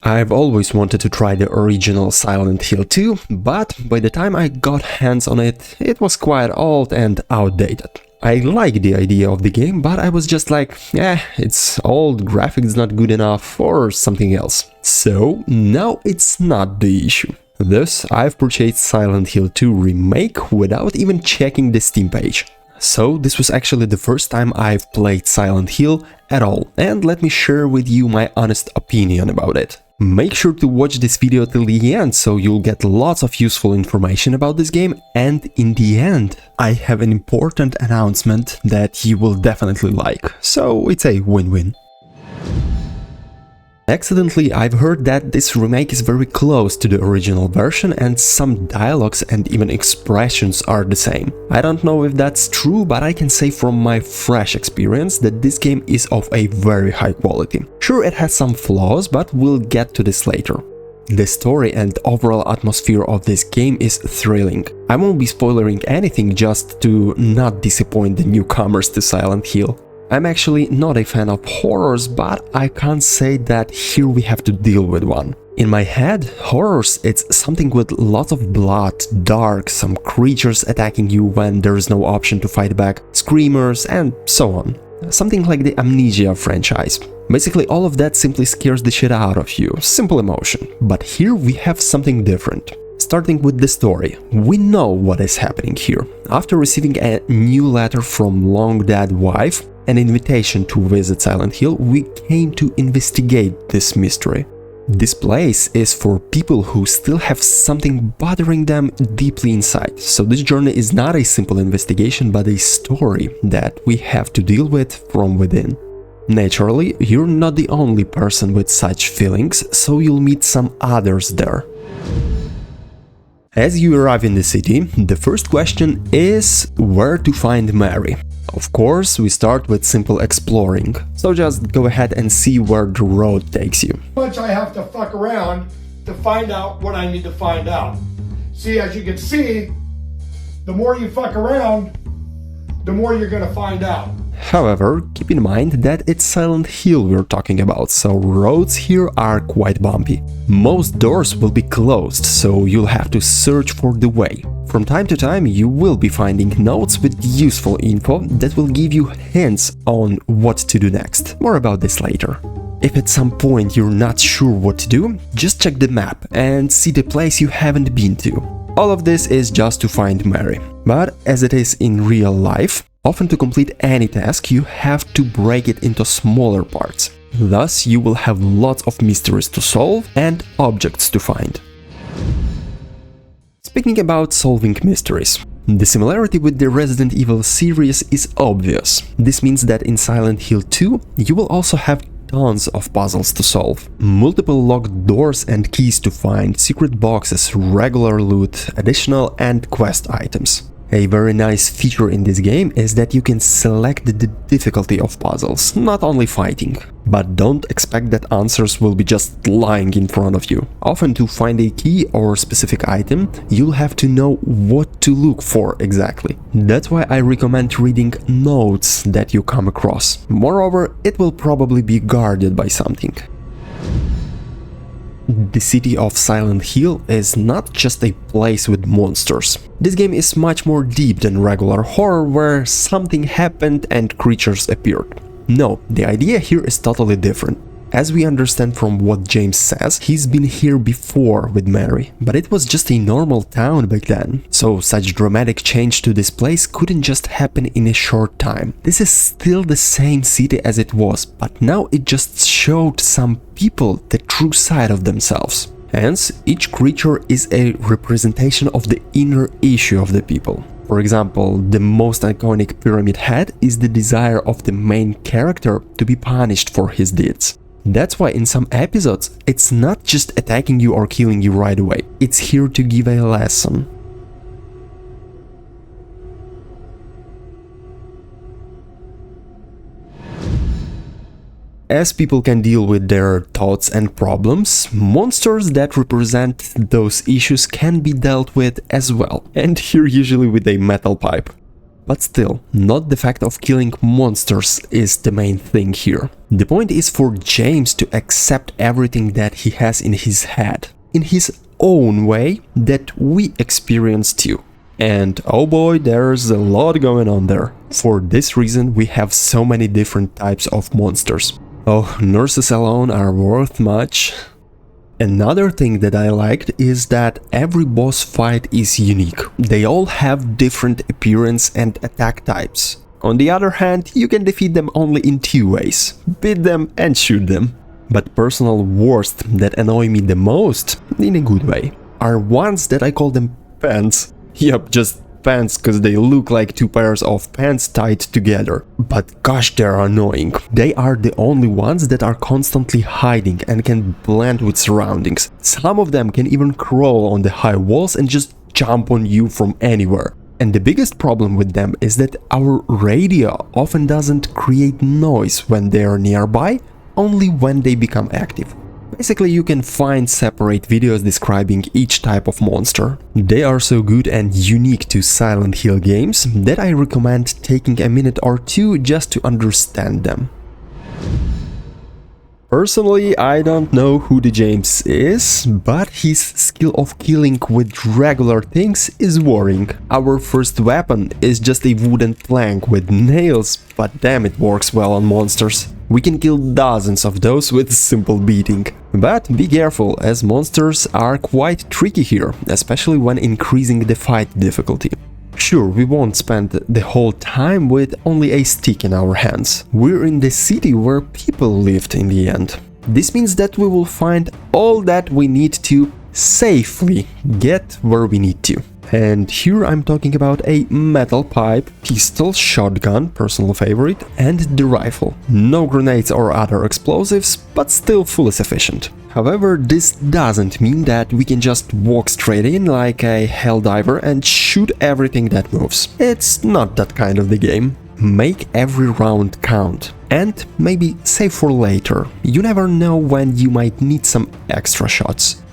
I've always wanted to try the original Silent Hill 2, but by the time I got hands on it, it was quite old and outdated. I like the idea of the game, but I was just like, it's old, graphics not good enough, or something else. So now it's not the issue. Thus, I've purchased Silent Hill 2 Remake without even checking the Steam page. So this was actually the first time I've played Silent Hill at all, and let me share with you my honest opinion about it. Make sure to watch this video till the end, so you'll get lots of useful information about this game, and in the end, I have an important announcement that you will definitely like, so it's a win-win. Accidentally, I've heard that this remake is very close to the original version and some dialogues and even expressions are the same. I don't know if that's true, but I can say from my fresh experience that this game is of a very high quality. Sure, it has some flaws, but we'll get to this later. The story and overall atmosphere of this game is thrilling. I won't be spoiling anything just to not disappoint the newcomers to Silent Hill. I'm actually not a fan of horrors, but I can't say that here we have to deal with one. In my head, horrors, it's something with lots of blood, dark, some creatures attacking you when there's no option to fight back, screamers, and so on. Something like the Amnesia franchise. Basically, all of that simply scares the shit out of you, simple emotion. But here we have something different. Starting with the story, we know what is happening here. After receiving a new letter from long-dead wife, an invitation to visit Silent Hill, we came to investigate this mystery. This place is for people who still have something bothering them deeply inside, so this journey is not a simple investigation but a story that we have to deal with from within. Naturally, you're not the only person with such feelings, so you'll meet some others there. As you arrive in the city, the first question is where to find Mary. Of course, we start with simple exploring, so just go ahead and see where the road takes you. Much I have to fuck around to find out what I need to find out. See, as you can see, the more you fuck around, the more you're gonna find out. However, keep in mind that it's Silent Hill we're talking about, so roads here are quite bumpy. Most doors will be closed, so you'll have to search for the way. From time to time, you will be finding notes with useful info that will give you hints on what to do next. More about this later. If at some point you're not sure what to do, just check the map and see the place you haven't been to. All of this is just to find Mary. But as it is in real life, often to complete any task you have to break it into smaller parts. Thus, you will have lots of mysteries to solve and objects to find. Speaking about solving mysteries, the similarity with the Resident Evil series is obvious. This means that in Silent Hill 2 you will also have tons of puzzles to solve, multiple locked doors and keys to find, secret boxes, regular loot, additional and quest items. A very nice feature in this game is that you can select the difficulty of puzzles, not only fighting. But don't expect that answers will be just lying in front of you. Often to find a key or specific item, you'll have to know what to look for exactly. That's why I recommend reading notes that you come across. Moreover, it will probably be guarded by something. The city of Silent Hill is not just a place with monsters. This game is much more deep than regular horror where something happened and creatures appeared. No, the idea here is totally different. As we understand from what James says, he's been here before with Mary, but it was just a normal town back then, so such dramatic change to this place couldn't just happen in a short time. This is still the same city as it was, but now it just showed some people the true side of themselves. Hence, each creature is a representation of the inner issue of the people. For example, the most iconic Pyramid Head is the desire of the main character to be punished for his deeds. That's why in some episodes, it's not just attacking you or killing you right away, it's here to give a lesson. As people can deal with their thoughts and problems, monsters that represent those issues can be dealt with as well, and here usually with a metal pipe. But still, not the fact of killing monsters is the main thing here. The point is for James to accept everything that he has in his head, in his own way that we experience too. And oh boy, there's a lot going on there. For this reason, we have so many different types of monsters. Oh, nurses alone are worth much. Another thing that I liked is that every boss fight is unique. They all have different appearance and attack types. On the other hand, you can defeat them only in two ways: beat them and shoot them. But personal worst that annoy me the most, in a good way, are ones that I call them pants. Yup, just pants, cause they look like two pairs of pants tied together. But gosh, they're annoying. They are the only ones that are constantly hiding and can blend with surroundings. Some of them can even crawl on the high walls and just jump on you from anywhere. And the biggest problem with them is that our radio often doesn't create noise when they are nearby, only when they become active. Basically, you can find separate videos describing each type of monster. They are so good and unique to Silent Hill games that I recommend taking a minute or two just to understand them. Personally, I don't know who the James is, but his skill of killing with regular things is worrying. Our first weapon is just a wooden plank with nails, but damn, it works well on monsters. We can kill dozens of those with simple beating. But be careful, as monsters are quite tricky here, especially when increasing the fight difficulty. Sure, we won't spend the whole time with only a stick in our hands. We're in the city where people lived in the end. This means that we will find all that we need to safely get where we need to. And here I'm talking about a metal pipe, pistol, shotgun, personal favorite, and the rifle. No grenades or other explosives, but still fully sufficient. However, this doesn't mean that we can just walk straight in like a helldiver and shoot everything that moves. It's not that kind of the game. Make every round count. And maybe save for later. You never know when you might need some extra shots.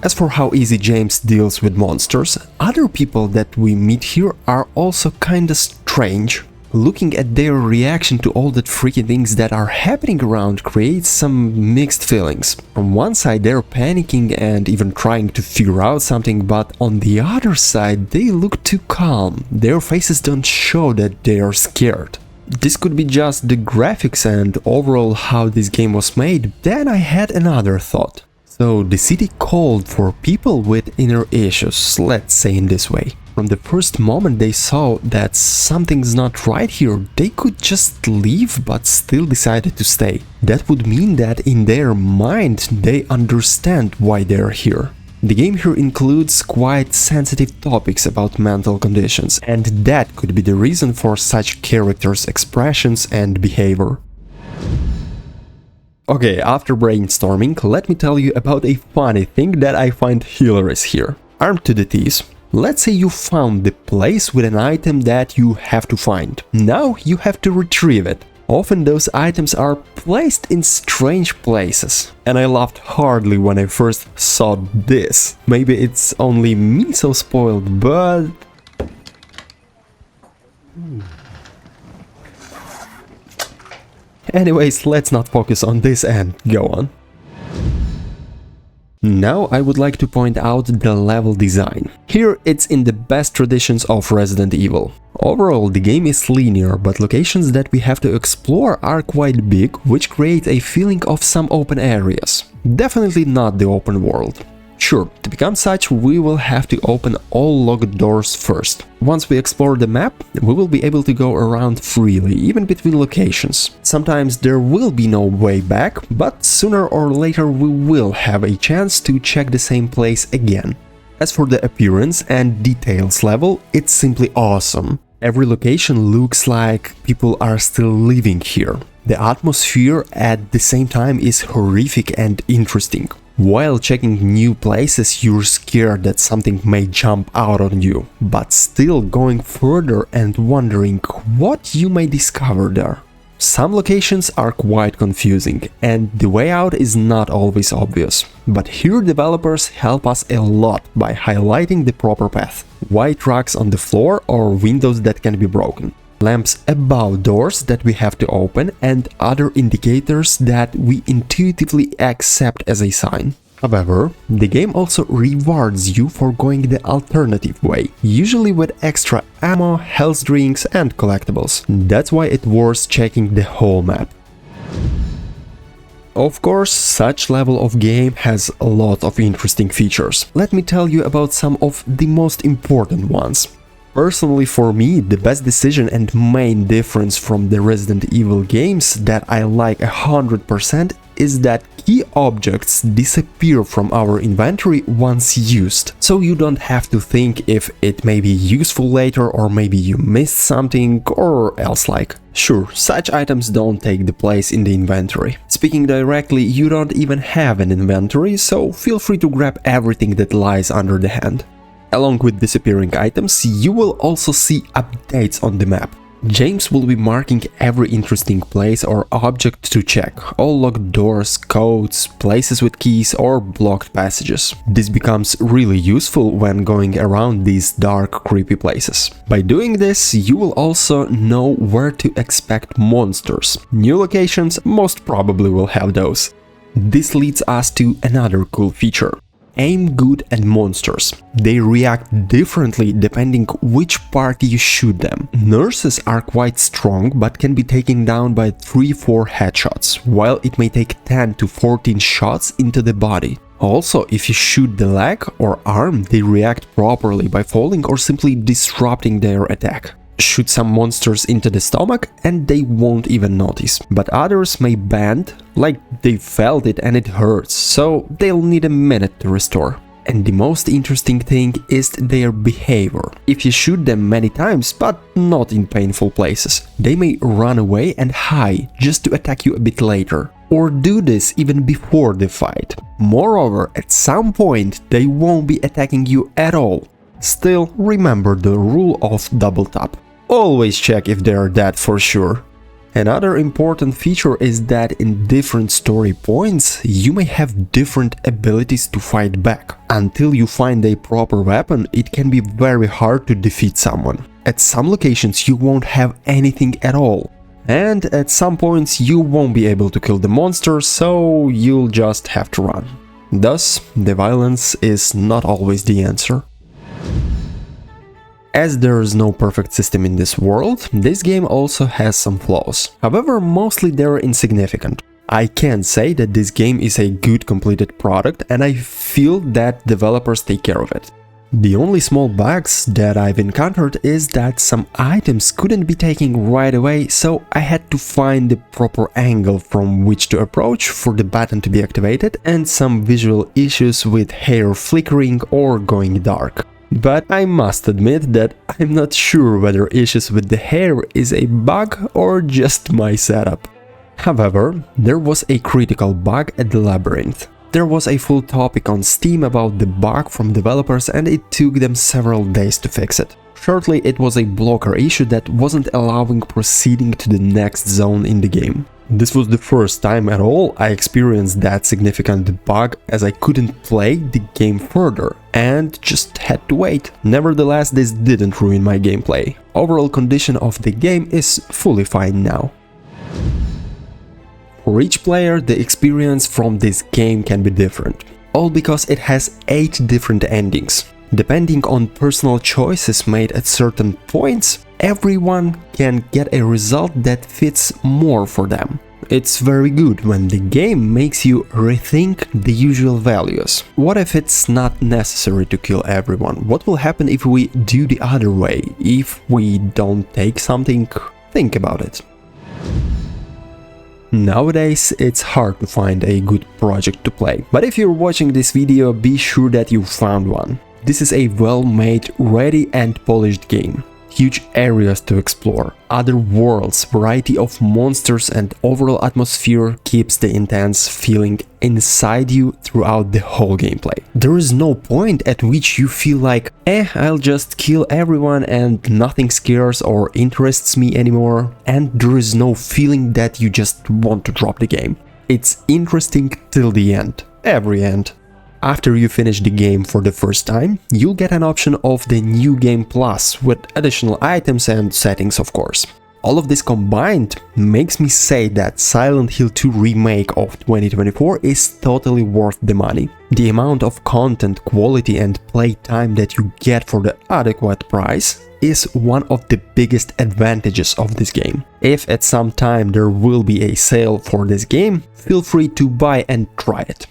As for how easy James deals with monsters, other people that we meet here are also kinda strange. Looking at their reaction to all the freaky things that are happening around creates some mixed feelings. On one side they're panicking and even trying to figure out something, but on the other side they look too calm. Their faces don't show that they are scared. This could be just the graphics and overall how this game was made. Then I had another thought. So the city called for people with inner issues, let's say in this way. From the first moment they saw that something's not right here, they could just leave but still decided to stay. That would mean that in their mind they understand why they're here. The game here includes quite sensitive topics about mental conditions, and that could be the reason for such characters' expressions and behavior. Okay, after brainstorming, let me tell you about a funny thing that I find hilarious here. Armed to the teeth. Let's say you found the place with an item that you have to find. Now you have to retrieve it. Often those items are placed in strange places. And I laughed hardly when I first saw this. Maybe it's only me so spoiled, but... Anyways, let's not focus on this and go on. Now I would like to point out the level design. Here it's in the best traditions of Resident Evil. Overall the game is linear, but locations that we have to explore are quite big, which creates a feeling of some open areas. Definitely not the open world. Sure, to become such we will have to open all locked doors first. Once we explore the map, we will be able to go around freely, even between locations. Sometimes there will be no way back, but sooner or later we will have a chance to check the same place again. As for the appearance and details level, it's simply awesome. Every location looks like people are still living here. The atmosphere at the same time is horrific and interesting. While checking new places, you're scared that something may jump out on you, but still going further and wondering what you may discover there. Some locations are quite confusing, and the way out is not always obvious, but here developers help us a lot by highlighting the proper path. white rocks on the floor or windows that can be broken, lamps above doors that we have to open, and other indicators that we intuitively accept as a sign. However, the game also rewards you for going the alternative way, usually with extra ammo, health drinks and collectibles. That's why it's worth checking the whole map. Of course, such level of game has a lot of interesting features. Let me tell you about some of the most important ones. Personally, for me, the best decision and main difference from the Resident Evil games that I like 100% is that key objects disappear from our inventory once used, so you don't have to think if it may be useful later or maybe you missed something or else like. Sure, such items don't take the place in the inventory. Speaking directly, you don't even have an inventory, so feel free to grab everything that lies under the hand. Along with disappearing items, you will also see updates on the map. James will be marking every interesting place or object to check, all locked doors, codes, places with keys or blocked passages. This becomes really useful when going around these dark, creepy places. By doing this, you will also know where to expect monsters. New locations most probably will have those. This leads us to another cool feature. Aim good at monsters. They react differently depending which part you shoot them. Nurses are quite strong but can be taken down by 3-4 headshots, while it may take 10 to 14 shots into the body. Also, if you shoot the leg or arm, they react properly by falling or simply disrupting their attack. Shoot some monsters into the stomach and they won't even notice, but others may bend, like they felt it and it hurts, so they'll need a minute to restore. And the most interesting thing is their behavior. If you shoot them many times, but not in painful places, they may run away and hide just to attack you a bit later, or do this even before the fight. Moreover, at some point they won't be attacking you at all. Still, remember the rule of double tap. Always check if they are dead for sure. Another important feature is that in different story points, you may have different abilities to fight back. Until you find a proper weapon, it can be very hard to defeat someone. At some locations you won't have anything at all. And at some points you won't be able to kill the monster, so you'll just have to run. Thus, the violence is not always the answer. As there is no perfect system in this world, this game also has some flaws. However, mostly they're insignificant. I can say that this game is a good completed product and I feel that developers take care of it. The only small bugs that I've encountered is that some items couldn't be taken right away, so I had to find the proper angle from which to approach for the button to be activated, and some visual issues with hair flickering or going dark. But I must admit that I'm not sure whether issues with the hair is a bug or just my setup. However, there was a critical bug at the labyrinth. There was a full topic on Steam about the bug from developers and it took them several days to fix it. Shortly, it was a blocker issue that wasn't allowing proceeding to the next zone in the game. This was the first time at all I experienced that significant bug, as I couldn't play the game further and just had to wait. Nevertheless, this didn't ruin my gameplay. Overall condition of the game is fully fine now. For each player, the experience from this game can be different, all because it has 8 different endings. Depending on personal choices made at certain points, everyone can get a result that fits more for them. It's very good when the game makes you rethink the usual values. What if it's not necessary to kill everyone? What will happen if we do the other way? If we don't take something? Think about it. Nowadays, it's hard to find a good project to play, but if you're watching this video, be sure that you found one. This is a well-made, ready and polished game. Huge areas to explore, other worlds, variety of monsters and overall atmosphere keeps the intense feeling inside you throughout the whole gameplay. There is no point at which you feel like, I'll just kill everyone and nothing scares or interests me anymore, and there is no feeling that you just want to drop the game. It's interesting till the end, every end. after you finish the game for the first time, you'll get an option of the New Game Plus with additional items and settings, of course. All of this combined makes me say that Silent Hill 2 Remake of 2024 is totally worth the money. The amount of content, quality and playtime that you get for the adequate price is one of the biggest advantages of this game. If at some time there will be a sale for this game, feel free to buy and try it.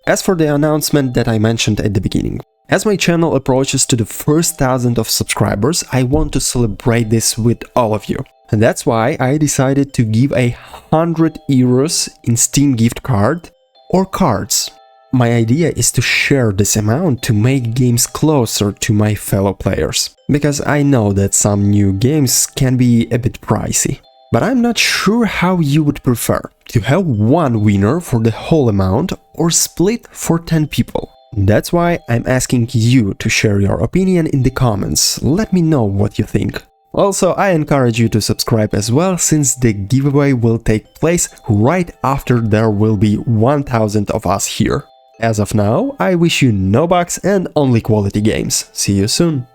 As for the announcement that I mentioned at the beginning, as my channel approaches to the first 1,000 of subscribers, I want to celebrate this with all of you. And that's why I decided to give 100 euros in Steam gift card or cards. My idea is to share this amount to make games closer to my fellow players, because I know that some new games can be a bit pricey. But I'm not sure how you would prefer, to have one winner for the whole amount or split for 10 people. That's why I'm asking you to share your opinion in the comments, let me know what you think. Also, I encourage you to subscribe as well, since the giveaway will take place right after there will be 1,000 of us here. As of now, I wish you no bugs and only quality games. See you soon!